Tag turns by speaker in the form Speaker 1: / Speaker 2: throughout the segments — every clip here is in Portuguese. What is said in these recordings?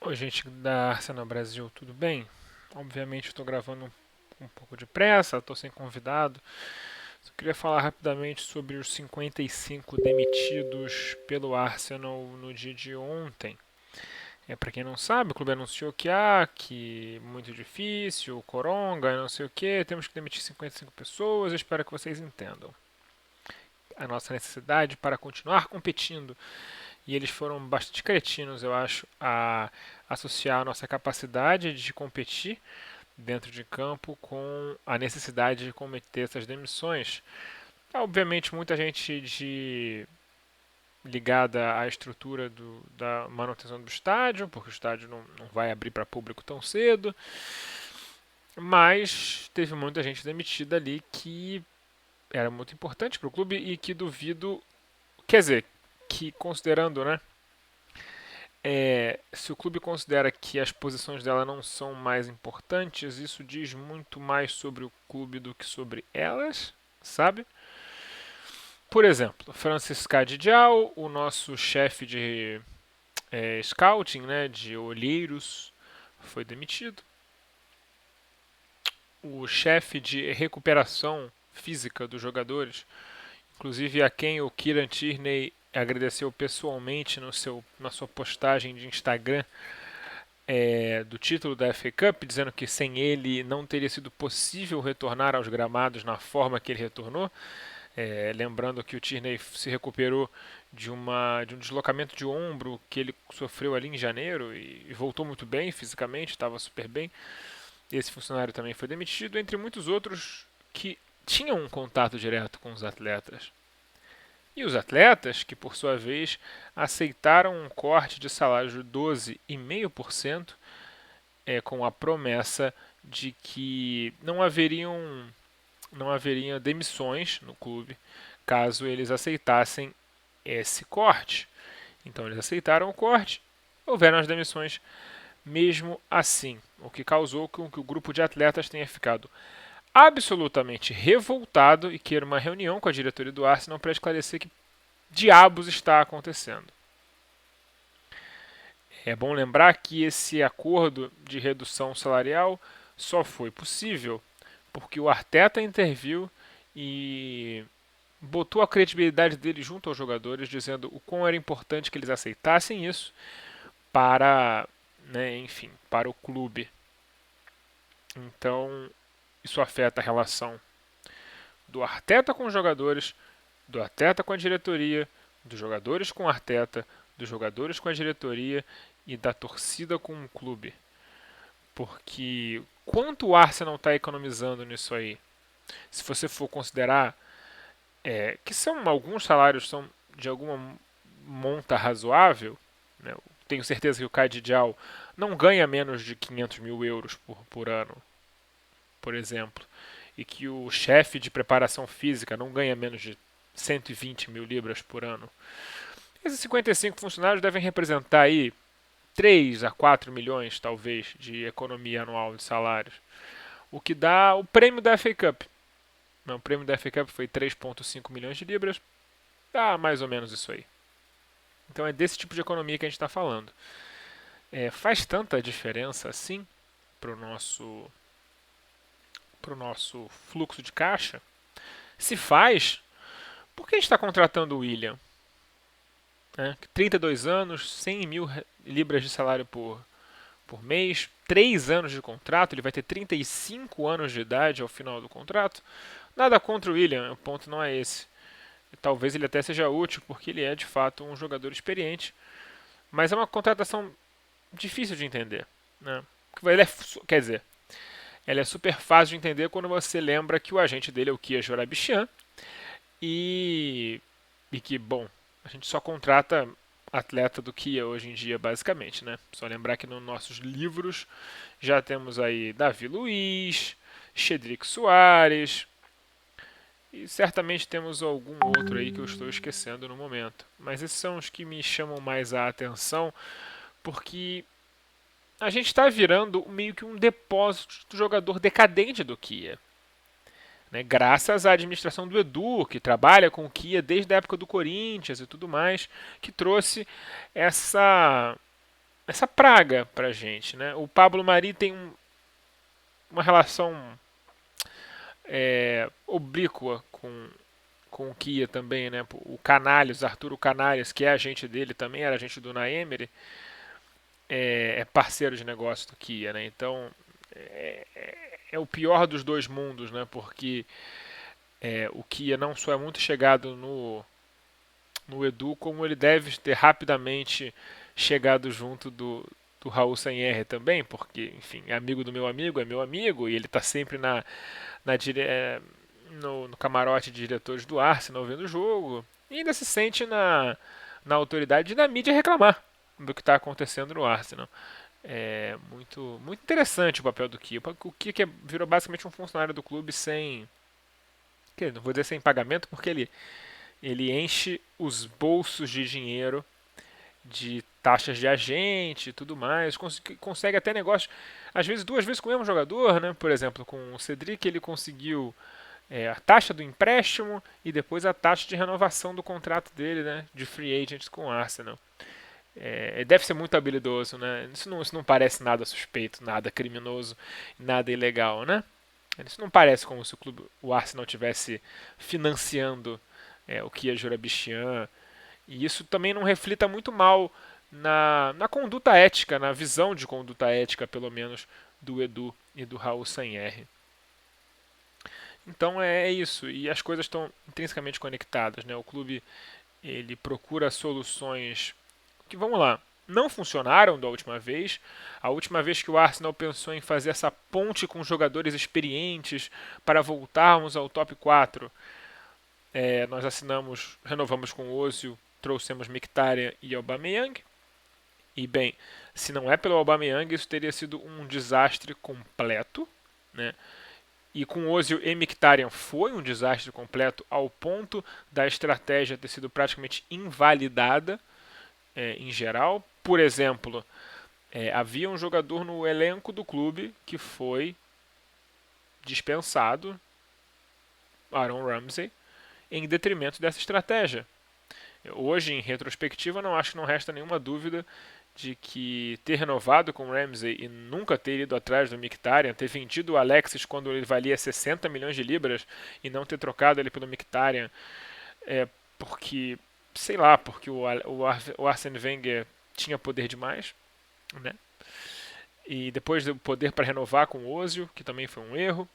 Speaker 1: Oi, gente da Arsenal Brasil, tudo bem? Obviamente estou gravando com um pouco de pressa, estou sem convidado. Só queria falar rapidamente sobre os 55 demitidos pelo Arsenal no dia de ontem. Para quem não sabe, o clube anunciou que muito difícil, coronga, não sei o que, temos que demitir 55 pessoas. Eu espero que vocês entendam a nossa necessidade para continuar competindo. E eles foram bastante cretinos, eu acho, a associar a nossa capacidade de competir dentro de campo com a necessidade de cometer essas demissões. Obviamente, muita gente ligada à estrutura da manutenção do estádio, porque o estádio não vai abrir para público tão cedo, mas teve muita gente demitida ali que era muito importante para o clube e que duvido, quer dizer, que considerando, né, se o clube considera que as posições dela não são mais importantes, isso diz muito mais sobre o clube do que sobre elas, sabe? Por exemplo, Francis Cadidial, o nosso chefe de scouting, né, de olheiros, foi demitido. O chefe de recuperação física dos jogadores, inclusive a quem o Kieran Tierney agradeceu pessoalmente na sua postagem de Instagram, do título da FA Cup, dizendo que sem ele não teria sido possível retornar aos gramados na forma que ele retornou. Lembrando que o Tierney se recuperou de um deslocamento de ombro que ele sofreu ali em janeiro e voltou muito bem fisicamente, estava super bem. Esse funcionário também foi demitido, entre muitos outros que tinham um contato direto com os atletas. E os atletas, que por sua vez aceitaram um corte de salário de 12,5%, com a promessa de que não haveriam demissões no clube caso eles aceitassem esse corte. Então eles aceitaram o corte, houveram as demissões mesmo assim, o que causou com que o grupo de atletas tenha ficado absolutamente revoltado e queira uma reunião com a diretoria do Arsenal para esclarecer que diabos está acontecendo. É bom lembrar que esse acordo de redução salarial só foi possível porque o Arteta interviu e botou a credibilidade dele junto aos jogadores, dizendo o quão era importante que eles aceitassem isso para, né, enfim, para o clube. Então, isso afeta a relação do Arteta com os jogadores, do Arteta com a diretoria, dos jogadores com o Arteta, dos jogadores com a diretoria e da torcida com o clube. Porque quanto o Arsenal está economizando nisso aí? Se você for considerar que são alguns salários são de alguma monta razoável, né? Tenho certeza que o Kai Dial não ganha menos de 500 mil euros por ano, por exemplo, e que o chefe de preparação física não ganha menos de 120 mil libras por ano. Esses 55 funcionários devem representar aí 3 a 4 milhões, talvez, de economia anual de salários, o que dá o prêmio da FA Cup. O prêmio da FA Cup foi 3,5 milhões de libras, dá mais ou menos isso aí. Então é desse tipo de economia que a gente está falando. Faz tanta diferença assim para o nosso fluxo de caixa? Se faz, por que a gente está contratando o William? 32 anos, 100 mil libras de salário por mês, 3 anos de contrato, ele vai ter 35 anos de idade ao final do contrato. Nada contra o William, o ponto não é esse. Talvez ele até seja útil, porque ele é de fato um jogador experiente, mas é uma contratação difícil de entender. Né? Quer dizer, ela é super fácil de entender quando você lembra que o agente dele é o Kia Jorabichian e que, bom, a gente só contrata atleta do Kia hoje em dia, basicamente, né? Só lembrar que nos nossos livros já temos aí Davi Luiz, Cedric Soares e certamente temos algum outro aí que eu estou esquecendo no momento. Mas esses são os que me chamam mais a atenção porque a gente está virando meio que um depósito do jogador decadente do Kia. Né, graças à administração do Edu, que trabalha com o Kia desde a época do Corinthians e tudo mais, que trouxe essa, nessa praga pra gente, né? O Pablo Mari tem uma relação oblíqua com o Kia também, né? O Canales, Arturo Canales, que é agente dele também, era agente do Naemery, é parceiro de negócio do Kia, né? Então é o pior dos dois mundos, né? Porque o Kia não só é muito chegado no Edu, como ele deve ter rapidamente chegado junto do Raul Sanher também, porque, enfim, é amigo do meu amigo, é meu amigo, e ele está sempre na no camarote de diretores do Arsenal vendo o jogo, e ainda se sente na autoridade da mídia reclamar do que está acontecendo no Arsenal. É muito interessante o papel do Kia. O Kia que virou basicamente um funcionário do clube sem. Não vou dizer sem pagamento, porque ele enche os bolsos de dinheiro de taxas de agente e tudo mais, consegue até negócio, às vezes duas vezes com o mesmo jogador, né? Por exemplo, com o Cedric ele conseguiu a taxa do empréstimo e depois a taxa de renovação do contrato dele, né? De free agents com o Arsenal. Deve ser muito habilidoso, né? Isso não parece nada suspeito, nada criminoso, nada ilegal, né? Isso não parece como se o Arsenal tivesse financiando o Kia Jorabichian. E isso também não reflita muito mal na conduta ética, na visão de conduta ética, pelo menos, do Edu e do Raul Sanher. Então é isso, e as coisas estão intrinsecamente conectadas, né? O clube ele procura soluções que, vamos lá, não funcionaram da última vez. A última vez que o Arsenal pensou em fazer essa ponte com jogadores experientes para voltarmos ao top 4, nós renovamos com o Ozil, trouxemos Mkhitaryan e Aubameyang. E bem, se não é pelo Aubameyang, isso teria sido um desastre completo, né? E com Ozil e Mkhitaryan foi um desastre completo ao ponto da estratégia ter sido praticamente invalidada em geral. Por exemplo, havia um jogador no elenco do clube que foi dispensado, Aaron Ramsey, em detrimento dessa estratégia. Hoje, em retrospectiva, acho que não resta nenhuma dúvida de que ter renovado com o Ramsey e nunca ter ido atrás do Mkhitaryan, ter vendido o Alexis quando ele valia 60 milhões de libras e não ter trocado ele pelo Mkhitaryan, porque, sei lá, porque o Arsene Wenger tinha poder demais, né? E depois do poder para renovar com o Ozil, que também foi um erro.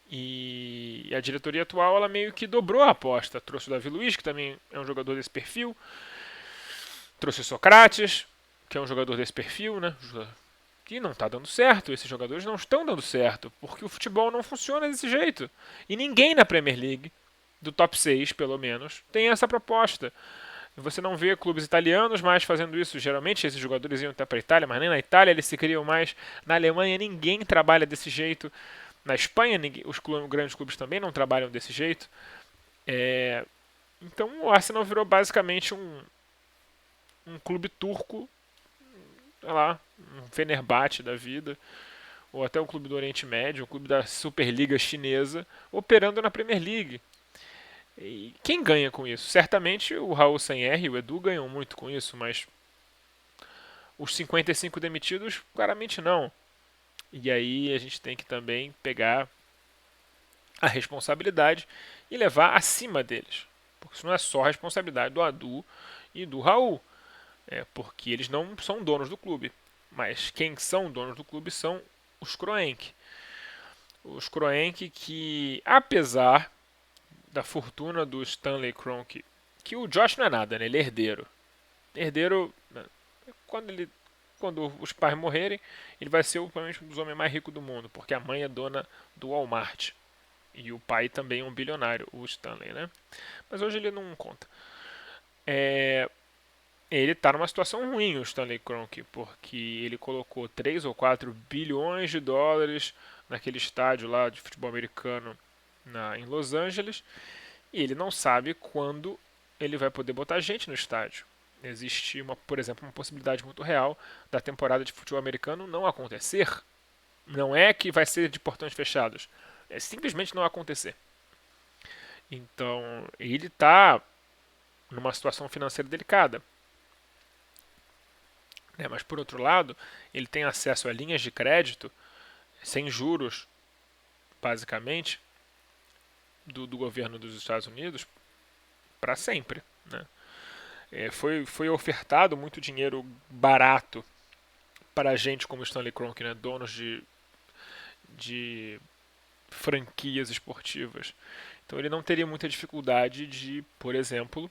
Speaker 1: E a diretoria atual ela meio que dobrou a aposta. Trouxe o Davi Luiz, que também é um jogador desse perfil. Trouxe o Socrates, que é um jogador desse perfil, né? Que não está dando certo. Esses jogadores não estão dando certo, porque o futebol não funciona desse jeito. E ninguém na Premier League, do top 6 pelo menos, tem essa proposta. Você não vê clubes italianos mais fazendo isso. Geralmente esses jogadores iam até para a Itália, mas nem na Itália eles se criam mais. Na Alemanha ninguém trabalha desse jeito. Na Espanha os grandes clubes também não trabalham desse jeito. Então o Arsenal virou basicamente um clube turco, sei lá, um Fenerbahçe da vida, ou até um clube do Oriente Médio, um clube da Superliga Chinesa, operando na Premier League. E quem ganha com isso? Certamente o Raul Sanher e o Edu ganham muito com isso, mas os 55 demitidos, claramente não. E aí a gente tem que também pegar a responsabilidade e levar acima deles. Porque isso não é só a responsabilidade do Edu e do Raul. Porque eles não são donos do clube. Mas quem são donos do clube são os Kroenke. Os Kroenke que, apesar da fortuna do Stanley Kroenke, que o Josh não é nada, né? Ele é herdeiro. Herdeiro, né? Quando os pais morrerem, ele vai ser provavelmente um dos homens mais ricos do mundo, porque a mãe é dona do Walmart. E o pai também é um bilionário, o Stanley, né? Mas hoje ele não conta. Ele está numa situação ruim, o Stanley Kroenke, porque ele colocou 3 ou 4 bilhões de dólares naquele estádio lá de futebol americano em Los Angeles, e ele não sabe quando ele vai poder botar gente no estádio. Existe, por exemplo, uma possibilidade muito real da temporada de futebol americano não acontecer. Não é que vai ser de portões fechados. É simplesmente não acontecer. Então, ele está numa situação financeira delicada. né? Mas por outro lado, ele tem acesso a linhas de crédito sem juros, basicamente, do governo dos Estados Unidos para sempre, né? Foi ofertado muito dinheiro barato para gente como Stanley Kroenke, né? Donos de franquias esportivas. Então ele não teria muita dificuldade de, por exemplo,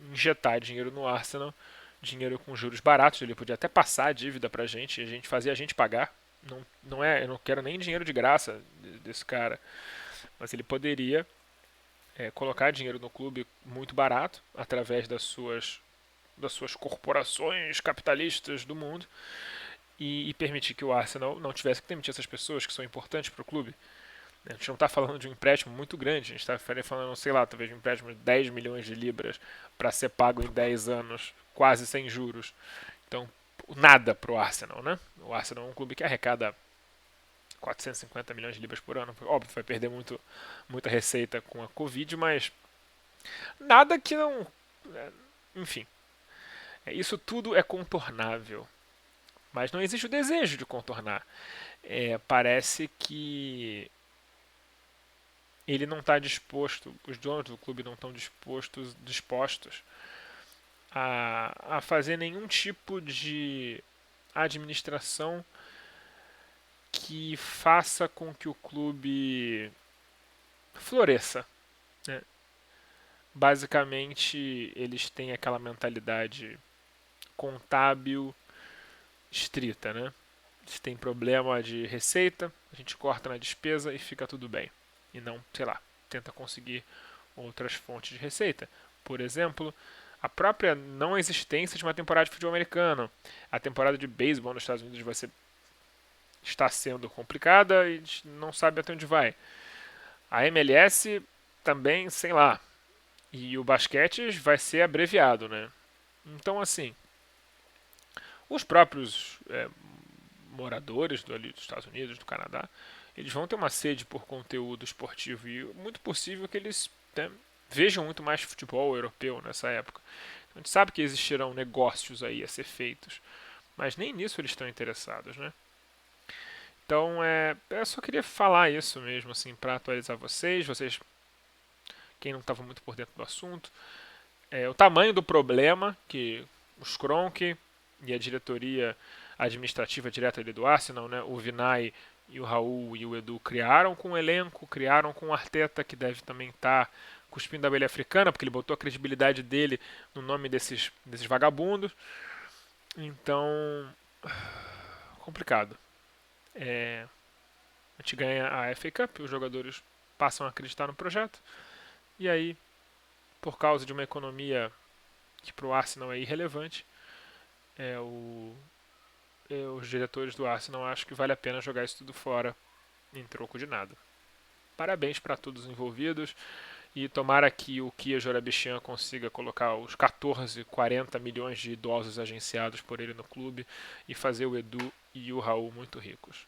Speaker 1: injetar dinheiro no Arsenal, dinheiro com juros baratos. Ele podia até passar a dívida para a gente fazia a gente pagar. Eu não quero nem dinheiro de graça desse cara, mas ele poderia colocar dinheiro no clube muito barato através das suas corporações capitalistas do mundo e permitir que o Arsenal não tivesse que demitir essas pessoas que são importantes para o clube. A gente não está falando de um empréstimo muito grande, a gente está falando, sei lá, talvez de um empréstimo de 10 milhões de libras para ser pago em 10 anos, quase sem juros. Então, nada para o Arsenal, né? O Arsenal é um clube que arrecada 450 milhões de libras por ano. Óbvio, vai perder muita receita com a Covid, mas nada que não. Enfim, isso tudo é contornável. Mas não existe o desejo de contornar. Parece que ele não está disposto, os donos do clube não estão dispostos a fazer nenhum tipo de administração que faça com que o clube floresça, né? Basicamente, eles têm aquela mentalidade contábil estrita, né? Se tem problema de receita, a gente corta na despesa e fica tudo bem. E não, sei lá, tenta conseguir outras fontes de receita. Por exemplo, a própria não existência de uma temporada de futebol americano. A temporada de beisebol nos Estados Unidos está sendo complicada e a gente não sabe até onde vai. A MLS também, sei lá. E o basquete vai ser abreviado, né? Então, assim, os próprios moradores dos Estados Unidos, do Canadá, eles vão ter uma sede por conteúdo esportivo e muito possível que eles, né, vejam muito mais futebol europeu nessa época. Então, a gente sabe que existirão negócios aí a ser feitos, mas nem nisso eles estão interessados, né? Então, eu só queria falar isso mesmo, assim, para atualizar vocês, quem não estava muito por dentro do assunto, o tamanho do problema que os Kroenke e a diretoria administrativa direta ali do Arsenal, né, o Vinay e o Raul e o Edu criaram com o elenco, criaram com o Arteta, que deve também estar cuspindo da abelha africana, porque ele botou a credibilidade dele no nome desses vagabundos. Então, complicado. A gente ganha a FA Cup, os jogadores passam a acreditar no projeto, e aí, por causa de uma economia que para o Arsenal é irrelevante, os diretores do Arsenal acham que vale a pena jogar isso tudo fora em troco de nada. Parabéns para todos os envolvidos e tomara que o Kia Jorabichian consiga colocar os 14, 40 milhões de idosos agenciados por ele no clube e fazer o Edu e o Raul muito ricos.